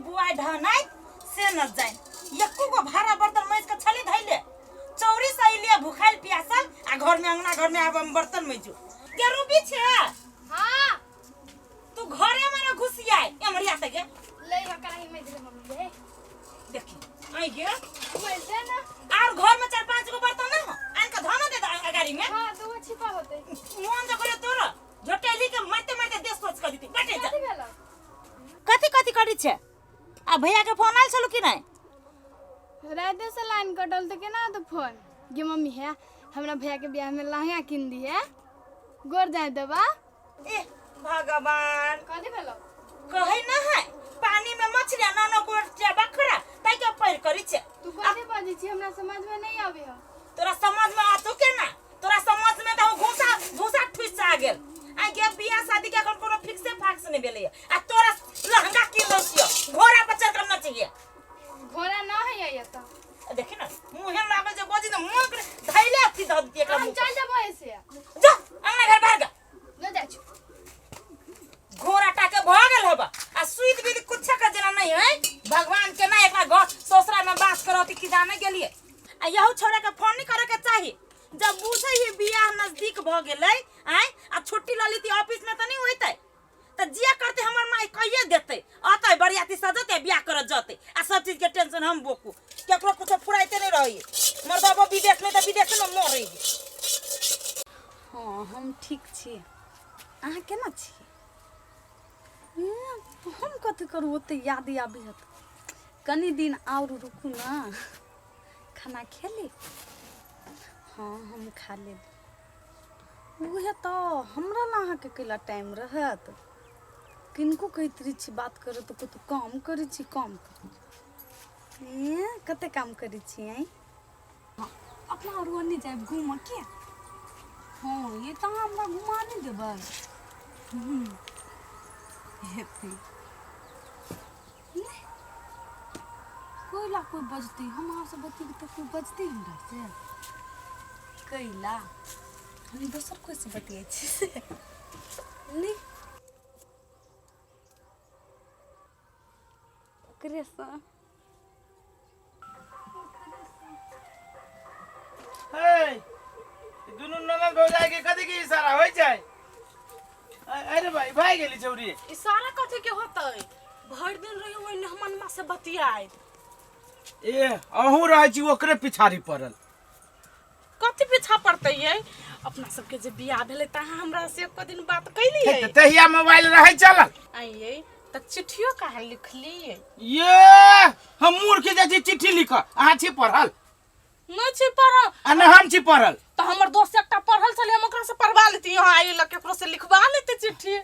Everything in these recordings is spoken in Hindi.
बुआ ढहनाई से न जाए एको गो भारा बर्तन मैज के छली धैले चौरी सैलिया भूखाइल प्यासल आ घर में अंगना घर में आब बर्तन मैजू के रूबी छे। हां तू घरे में घुसियाई एमरिया से के ले कराही में दे मम्मी दे देखी आई गे मैं दे ना और घर में 4-5 गो बर्तन न आन के धनो दे दा गाड़ी में। हां तो वो छिपा होते मोहन जो करे तोरा झोटेली के मारते मारते देश सोच कर दीती बैठे जा कथि भेला कथि कथि करी छे आ भैया के फोन आइल छलु कि नहीं। राते से लाइन कटल त केना तो फोन गे मम्मी है हमरा भैया के ब्याह में लहंगा किन दी है गोर जाए देबा ए भगवान कथि भेला कहे न है पानी में मछली न गोट जा बखरा ताई के पैर करी छे तू कथि बाजी छी हमरा समझ में नहीं आवे हो तोरा समझ में आतो के ना तोरा समझ में तो घुसा घुसा ठुस आ गेल आ गे बियाह शादी के अखन कोनो फिक्स फाक्स नहीं भेले आ तोरा लहंगा किन दो छियो घोड़ा पर चढ़ करना चाहिए घोड़ा ना है ये तो देखी ना मुंह में लागल जे बजी न मुंह के धैले अथी ध दिए एकरा हम मुंह चल जाबो ऐसे जा अंगना घर बाहर जा ले जा छु घोड़ा टाके भ गेल होबा आ सुईत भी कुछ का जना नहीं है भगवान के ना एकरा घर ससुरा में बास करती कि जाने गेलिए आ यहू छोरा के फोन नहीं करे के चाहिए जब बुझे ही बियाह नजदीक भ गेलै आय आ छुट्टी ल लीती ऑफिस में त नहीं होइतै त जिया करते हमर माई कहिए देते अतै बरियाती सजते बियाह करत जते आ सब चीज के टेंशन हम बोकू केकरो कुछ फुराइते नहीं रही मोर बाबा विदेश में त विदेश में मर रही। हाँ हम ठीक छी अहाँ केना छी हम कथी करू ओते याद आबी हत कनी दिन और रुकू ना खाना खेली। हाँ हम खा लेब उहे तो हमरा ना अहाँ के केला टाइम रहत किनको कहत छी बात करे तो कत काम करे छी काम कते काम करे छी आई हाँ अपना और नहीं जाए घूम के हाँ ये तो हमरा घुमा नहीं देबै कोई ला कोई बजती हमारा से बती तो कोई बजती हमरा से कैला हम दोसर कोई से बतियै छी से नहीं कृष्ण हे दुनु ननद भौजाई के कथि के इशारा होय छै। अरे भाई भाई गेली छौरी इशारा कथि के होतै भर दिन रही ओइ नहमनमा से बतियाई ए अहू रहै छी ओकरे पिछाड़ी पड़ल कथि पीछा पड़तै ये अपना सबके जे बियाह भेलै त हमरा से एको दिन बात कैली है तहिया मोबाइल रहै चलल आइए त चिट्ठियो काहे लिखली ये हम मूर्ख के जे चिट्ठी लिख अहाँ छी पढ़ल न छी पढ़ल आ न हम छी पढ़ल त हमर दोस्त एकटा पढ़ल छले हम ओकरा से पढ़वा लेती यहाँ आई ल केकरो से लिखवा लेते चिट्ठी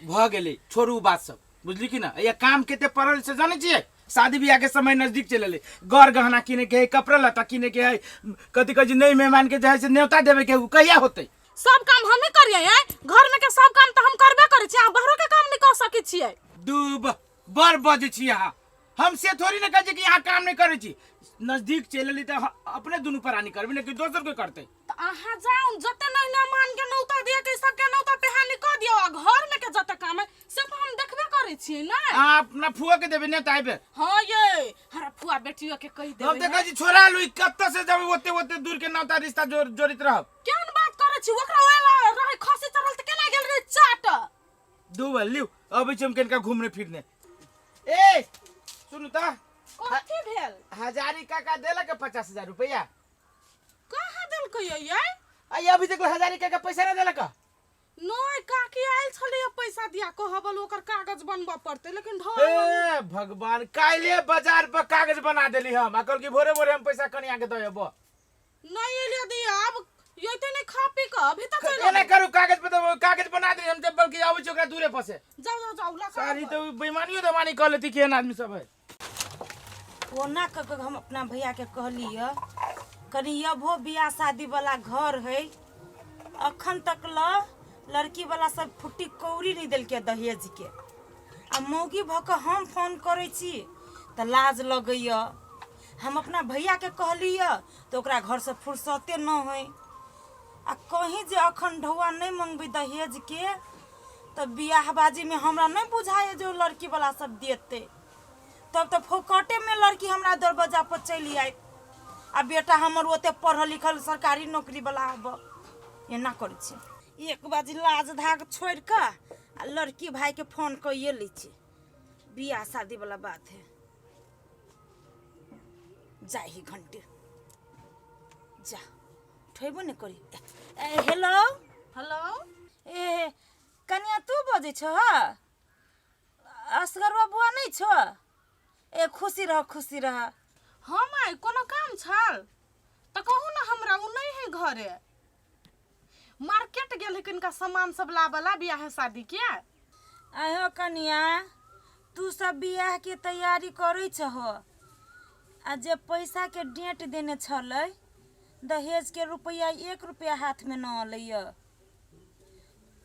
भ गेलै छोड़ू बात सब बुझली कि ना ये काम केते पढ़ल से जानै छियै शादी ब्याह के समय नजदीक चले गौर गहना किने के है कपड़ा लता किने के है कथि कथि नहीं मेहमान के जे से न्योता देवे के कहिया होते सब काम हमें करिए हैं घर में के सब काम त हम करबे करै छी आ बाहरो के काम नहीं कर सकै छियै दूब बर बज छी यहाँ हम से थोड़ी ना कहे कि यहाँ काम नहीं करे छी नजदीक चले तो अपने दुनू प्राणी करबे ना कि दोसर के करते त आहा जाऊ जते नहीं ना मान के नौता दिए के सबके नौता पेहानी क दियो आ घर में के जते काम है सब हम देखबे करै छी ना आ अपना फुआ के देबे ना ताइबे हां ये हरा फुआ बेटियो के कहि देबे हम देखै छी छोरा लुई कत्त से जब ओते ओते दूर के नौता रिश्ता जोड़ित रहब केन बात करै छी ओकरा ओला रहे खसी चढ़ल त केना गेल रे चाट दूब लिउ अबै छी हम कनका घूमने फिरने ए सुनु त कथि भेल हजारी काका देलक 50,000 रुपया कहाँ देल कहियो ये आई अभी तक हजारी काका पैसा ना देलक नय काकी आइल छले पैसा दिया कहबल ओकर कागज बनबा पड़ते लेकिन ढोल ए भगवान काइले बाजार पर कागज बना देली हम अकल की भोरे भोरे हम पैसा कनिया के दयब नहीं एलिया दिया अब योते नहीं खा पी के अभी तक केना करू कागज पे तो कागज बना दे हम जब बल्कि आबै छी ओकरा दूरे फसे जाओ जाओ ला सारी तो बेईमानियो दमानी कर लेती केहन आदमी सब है ओना क हम अपना भैया के कहलिए कनी अबो बियाह शादी वाला घर है अखन तक लड़की वाला सब फुट्टी कौड़ी नहीं दिल के दहेज के आ मौगी भ के हम फोन करे छी त लाज लगैया हम अपना भैया के कहलिए तो ओकरा घर से फुर्सते न है आ कहीं जे अखन ढौआ नहीं मंगबे दहेज के त बियाह बाजी में हमरा नहीं बुझाए जो लड़की वाला सब देते तब तो फोकटे में लड़की हमरा दरवाजा पर चली आई आ बेटा हमर ओते पढ़ल लिखल सरकारी नौकरी वाला हब एना करे छे एक बाजी लाज धाग छोड़ के आ लड़की भाई के फोन कइए लै छे बियाह शादी वाला बात है जाही घंटे जा ठेबो ने करी हेलो हेलो ए कनिया तू बजे छ असगरवा बुआ नहीं छ ए खुशी रह हम आई कोनो काम छल त कहू ना हमरा उ नहीं है घरे मार्केट गेल है किनका सामान सब लाबला बियाह है शादी के आयो कनिया तू सब बियाह के तैयारी करे छहो आ जे पैसा के डेट देने छलै दहेज के रुपया 1 रुपया हाथ में न लइय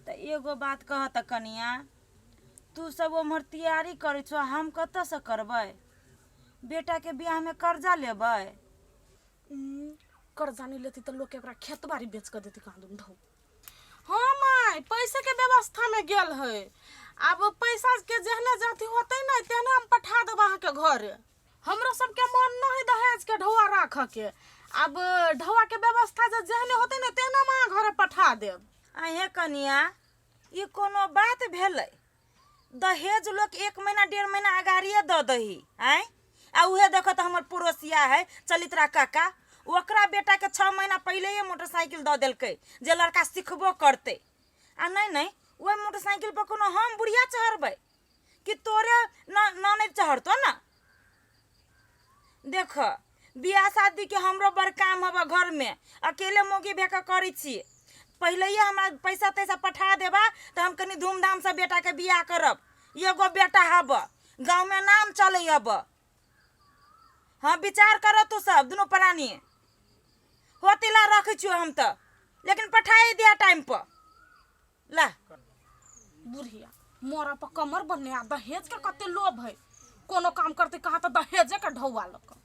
त एगो बात कह त कनिया तू सब उम्र तैयारी करे छो हम कत से करबै बेटा के बियाह में कर्जा लेबै कर्जा नहीं लेती तो लोग के ओकरा खेत बाड़ी बेच कर देती कहां दूं ढो हां माय पैसे के व्यवस्था में गेल है अब पैसा के जहने जाती होते ना तेने हम पठा देब अहाँ के घर हमरो सब के मन न है दहेज के ढौआ राख के अब ढौआ के व्यवस्था जे जहने होते ना तेने मां घर पठा देब आहे कनिया ये कोनो बात भेलै दहेज लोग 1 महीना 1.5 महीना अगाड़िए द दही आय आ उहे देखो तो हमर पड़ोसिया है चलित्रा काका ओकरा बेटा के 6 महीना पहले ही मोटरसाइकिल द देलकै जे लड़का सिखबो करते आ नहीं ओइ मोटरसाइकिल पर कोनो हम बुढ़िया चढ़बै कि तोरे न चढ़तो ना देख बियाह शादी के हमरो बड़ काम हबा घर में अकेले मोगी भेका करै छी पहले ही हमरा पैसा तैसा पठा देबा तो हम कनी धूमधाम से बेटा के बियाह करब एगो बेटा हब गांव में नाम चले हब हाँ विचार करो तू सब दोनों प्राणी होतिला रख छियो हम तो लेकिन पठाई दिया टाइम पर ला बुढ़िया मोरा पर कमर बनने आ दहेज के कते लोभ है कोनो काम करते कहा तो दहेज के ढौआ लक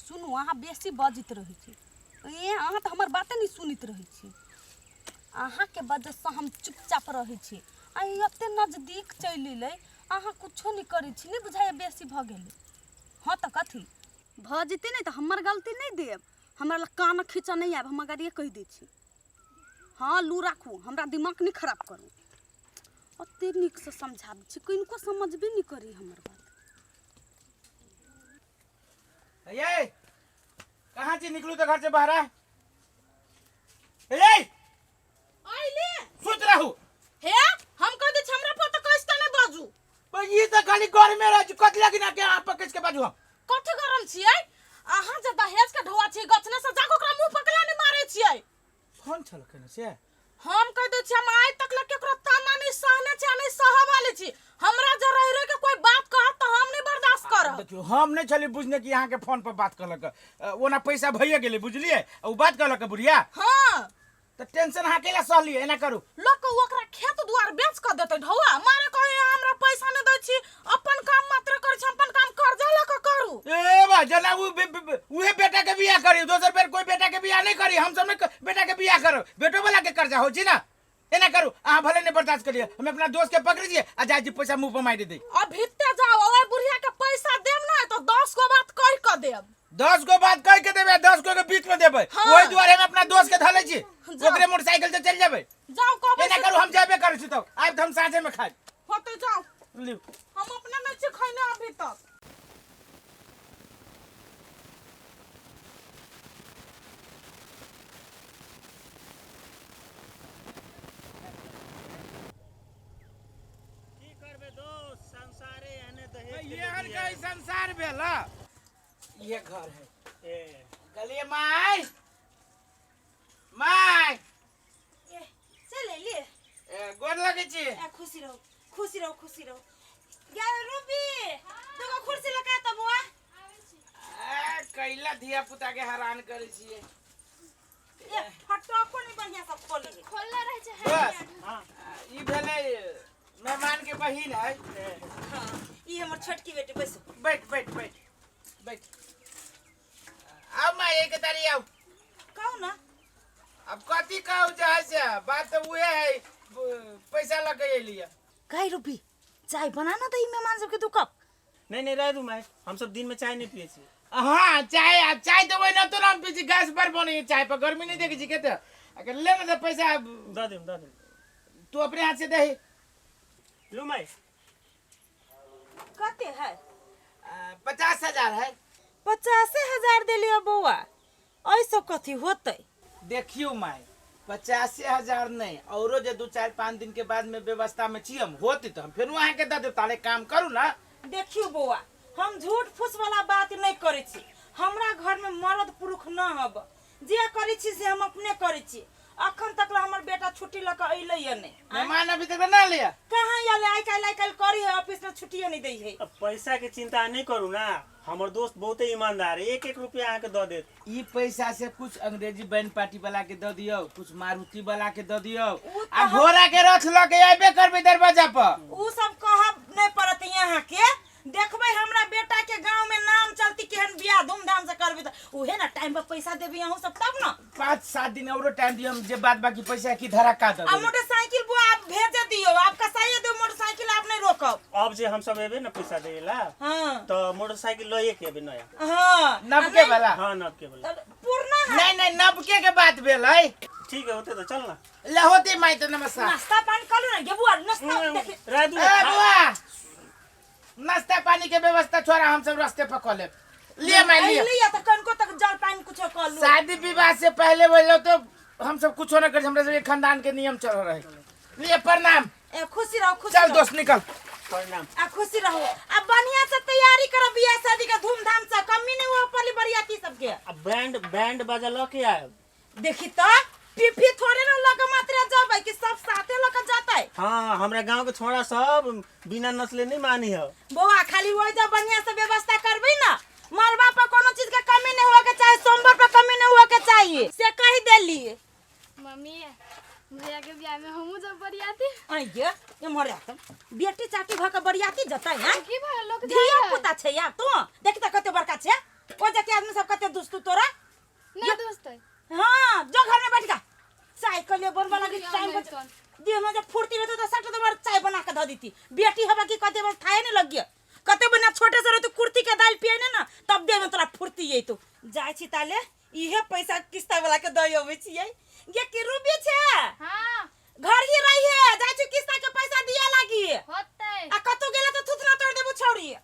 सुनु अहाँ बेसी बजित रही छी ए अहाँ तो हमर बातें नहीं सुनित रही छी अहाँ के वजह से हम चुपचाप रही छी आ एते नजदीक चलि ले अहाँ कुछो नहीं करी छी नहीं बुझाय बेसी भ गेल हाँ तो कथी भ जेते नहीं तो हमर गलती नहीं देब हमरा ल कान खींचा नहीं आब हम गाड़िए कह दै छी हाँ लू राखू हमरा दिमाग नहीं खराब करू ओते निक से समझाब छी किनको समझबे नहीं करी हमर बात ये कहाँ से निकलू तो घर से बाहर ये आइले सोच रहू हे हम कह दे हमरा पर तो कैसे नहीं बाजू पर ये तो खाली घर में रह कत लगी ना के आप किस के बाजू हम कथि करम छियै अहाँ जे दहेज के ढौआ छी गछने से जाको ओकरा मुंह पकला नहीं मारे छियै फोन चल केने से हम कह दे छी हम आइ तक लग केकरो ताना नहीं सहने छी नहीं सह वाले छी हमरा जे रह रह के कोई बात कहत तो हम नहीं बर्दाश्त करब देखियो हम नहीं चली बुझने कि यहाँ के फोन पर बात करलक वो ना पैसा भैया गेले बुझलिए वो बात करलक बुढ़िया हां तो टेंशन अकेला सहलिए एना करू लोग को ओकरा खेत दुआर बेच कर देते ढौआ मारे कहे हमरा पैसा नहीं दै छी अपन काम मात्र कर छी अपन काम कर्जा ल के करू ए बा जना उहे बेटा के बियाह करी दोसर बेर कोई बेटा के बियाह नहीं करी हम सब में बेटा के बियाह करो बेटो वाला के कर्जा हो छी ना एना करू आ भले नहीं बर्दाश्त करिए हम अपना दोस्त के पकड़ दिए आ जाय जी पैसा मुंह पर मार दे अब भित्ते जाओ ओए बुढ़िया के पैसा देम ना तो 10 गो बात कह के देब 10 गो बात कह के देबे 10 गो के बीच में देबे हाँ। ओई दुआरे हम अपना दोस्त के धले छी ओकरे मोटरसाइकिल से चल जाबे जाओ कबे एना करू हम जाबे करै छी तो आब हम साँझे में खाए होते जाओ लियो हम अपना में से खैने अभी तक ये हर का संसार भेला ये घर है गलिए माय माय चले ले गोर लगे छी खुशी रहो यार रूबी तुमको कुर्सी लगा त बुआ कैला धिया पुता के हैरान करे छिए ए फटो को नहीं बढ़िया सब खोलले रहे छै बस ई भेले मेहमान के बहिन है हां ई हमर छोटकी बेटी बैस बैठ आओ माँ एक तारी आओ कहू ना अब कथी कहू जहाँ से बात तो उहे है पैसा लगे लिया काई रूबी चाय बना ना दही मेहमान सब के दू कप नहीं नहीं रह दू मैं, हम सब दिन में चाय नहीं पिए छी। हाँ चाय चाय तो वही ना तो हम पीछे गैस पर बने चाय पर गर्मी नहीं देगी जी कहते अगर ले मतलब पैसा दे दे तू अपने हाथ से दे लो मैं। कते है 50,000 है। 50,000 दिलियो बउआ, ऐसो कथी होतै? देखियो माई 50,000 नहीं औरो जे 2-4-5 दिन के बाद में व्यवस्था में छी हम होती तो हम फिर वहाँ के दे ताले काम करू ना। देखियो बउआ, हम झूठ फूस वाला बात नहीं करे छी। हमरा घर में मर्द पुरुष न हब, जे करे छी से हम अपने करे छी। अखन तक हमर बेटा छुट्टी ल के अइलै या नहीं। मेहमान अभी तक ना लिया कहाँ आले? आई काल करी है, ऑफिस में छुट्टियो नहीं दै है। अब पैसा के चिंता नहीं करू ना, हमर दोस्त बहुते ईमानदार है, 1-1 रुपया आके दे देत। ई पैसा से कुछ अंग्रेजी बैंड पार्टी वाला के दे दियो, कुछ मारुति वाला के दे दियो, उ तो आ घोड़ा के रथ ल के आबे करबे दरवाजा पर। उ सब कहब नहीं पड़त यहाँ के। देखबै हमरा बेटा के गांव में नाम चलती केहन बियाह धूमधाम से करबे त उहे ना टाइम पर पैसा देबी अहू सब तब ना। 5-7 दिन और टाइम दियो हम जे बाद बाकी पैसा की धड़का दे आ मोटरसाइकिल बुआ आप भेज दियो, आपका सही दो मोटरसाइकिल आप नहीं रोकब। अब जे हम सब एबे ना पैसा देला हां तो मोटरसाइकिल लइए के एबे नया। हां नबके वाला। हाँ नब के बोला। पूर्णा है। नहीं नबके के बात भेल है। ठीक है होते तो चल ना। लहोती माई तो नमस्कार। नाश्ता पानी कर लो ना ये बुआ, नाश्ता देखी रह दू ए बुआ नाश्ता पानी के व्यवस्था छोड़ा हम सब रास्ते पर कर ले लिए मैं लिए लिया तो कनको तक जल पानी कुछ कर लो। शादी विवाह से पहले बोलो तो हम सब कुछ ना कर, हमरा सब खानदान के नियम चल रहे लिए प्रणाम। ए खुशी रहो, खुशी चल रहो। दोस्त निकल। प्रणाम। आ खुशी रहो, अब बढ़िया से तैयारी करो बियाह शादी का धूमधाम से, कमी नहीं हो पली बरियाती सबके। अब बैंड बाजा ल के आए। देखी तो पिफी थोड़े ना लगे मात्रा जाबै कि सब साथे लगे जातै। हाँ हमरा गांव के छोड़ा सब बिना नस्ले नहीं मानी है। बउआ खाली वही जब बढ़िया से व्यवस्था करबी ना, मरबा पर कोनो चीज के कमी नहीं हुआ के चाहिए, सोमवार पर कमी नहीं हुआ के चाहिए से कह देली। मम्मी भैया के ब्याह में हमहू जब बरियाती आइए ये मर जात बेटी चाटी भ के बरियाती जतै हैं। की भाई लोग धिया पुता छै यार तू देख त कते बड़का छै, ओ जके आदमी सब कते दुस्तू तोरा। ना दोस्त है। हां जो घर में बैठ जा, साइकिल ले बनवा लगी टाइम पर कौन? दिए में जब फुर्ती रहतो तो सट दो चाय बना के ध देती। बेटी हवा की कते बार थाए नहीं लग गया, कते बना छोटे से रहतो कुर्ती के दाल पिए ना तब दे में तोरा फुर्ती ये तो जाय छी ताले इहे पैसा किस्ता वाला के दई होवे छियै। ये की रूबी छै? हां घर ही रही है, जाय छी किस्ता के पैसा दिया लागी होतै। आ कतो गेला तो थुथना तोड़ देबो छौरी।